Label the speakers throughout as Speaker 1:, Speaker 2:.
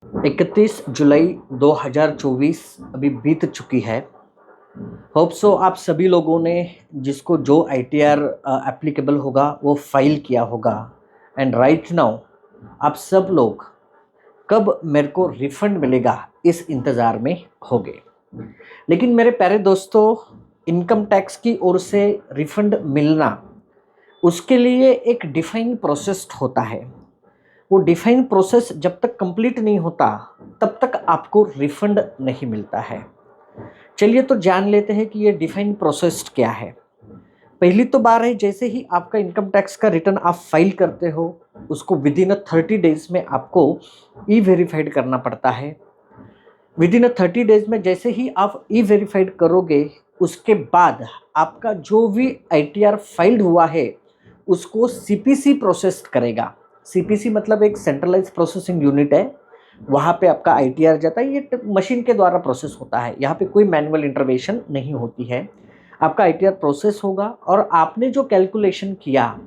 Speaker 1: 31 जुलाई 2024 अभी बीत चुकी है। होप सो आप सभी लोगों ने जिसको जो आईटीआर एप्लीकेबल होगा वो फाइल किया होगा। एंड राइट नाउ आप सब लोग कब मेरे को रिफंड मिलेगा इस इंतज़ार में होंगे। लेकिन मेरे प्यारे दोस्तों, इनकम टैक्स की ओर से रिफंड मिलना, उसके लिए एक डिफाइन प्रोसेस होता है। वो डिफाइन प्रोसेस जब तक कंप्लीट नहीं होता तब तक आपको रिफंड नहीं मिलता है। चलिए तो जान लेते हैं कि ये डिफाइन प्रोसेस क्या है। पहली तो बात है, जैसे ही आपका इनकम टैक्स का रिटर्न आप फाइल करते हो, उसको विद इन 30 डेज में आपको ई वेरीफाइड करना पड़ता है। विद इन 30 डेज में जैसे ही आप ई वेरीफाइड करोगे, उसके बाद आपका जो भी आईटीआर फाइल्ड हुआ है उसको सीपीसी प्रोसेस करेगा। सीपीसी मतलब एक सेंट्रलाइज प्रोसेसिंग यूनिट है। वहाँ पे आपका आईटीआर जाता है, ये मशीन के द्वारा प्रोसेस होता है। यहाँ पे कोई मैनुअल इंटरवेंशन नहीं होती है। आपका आईटीआर प्रोसेस होगा और आपने जो कैलकुलेशन किया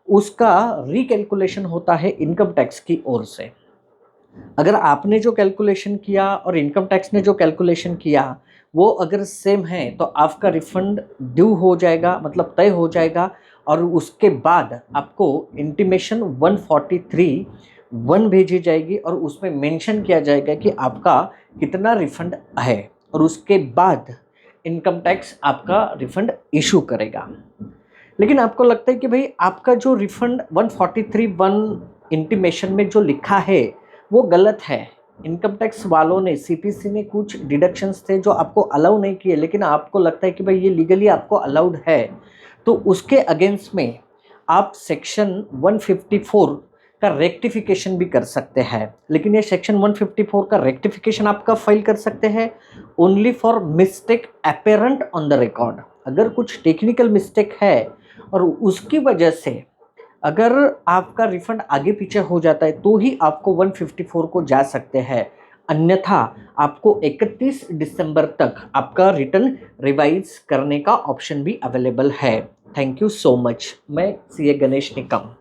Speaker 1: उसका रिकैलकुलेशन होता है इनकम टैक्स की ओर से। अगर आपने जो कैलकुलेशन किया और इनकम टैक्स ने जो कैलकुलेशन किया वो अगर सेम है तो आपका रिफंड ड्यू हो जाएगा, मतलब तय हो जाएगा। और उसके बाद आपको इंटीमेशन 143(1) भेजी जाएगी और उसमें मेंशन किया जाएगा कि आपका कितना रिफंड है, और उसके बाद इनकम टैक्स आपका रिफंड इशू करेगा। लेकिन आपको लगता है कि भाई आपका जो रिफंड 143(1) इंटीमेशन में जो लिखा है वो गलत है। इनकम टैक्स वालों ने, सीपीसी ने कुछ डिडक्शंस थे जो आपको अलाउ नहीं किए, लेकिन आपको लगता है कि भाई ये लीगली आपको अलाउड है, तो उसके अगेंस्ट में आप सेक्शन 154 का रेक्टिफिकेशन भी कर सकते हैं। लेकिन ये सेक्शन 154 का रेक्टिफिकेशन आप कब फाइल कर सकते हैं? Only for mistake apparent on the record. अगर कुछ टेक्निकल मिस्टेक है और उसकी वजह से अगर आपका रिफंड आगे पीछे हो जाता है तो ही आपको 154 को जा सकते हैं। अन्यथा आपको 31 दिसंबर तक आपका रिटर्न रिवाइज करने का ऑप्शन भी अवेलेबल है। Thank you so much. मैं सीए गणेश निकम।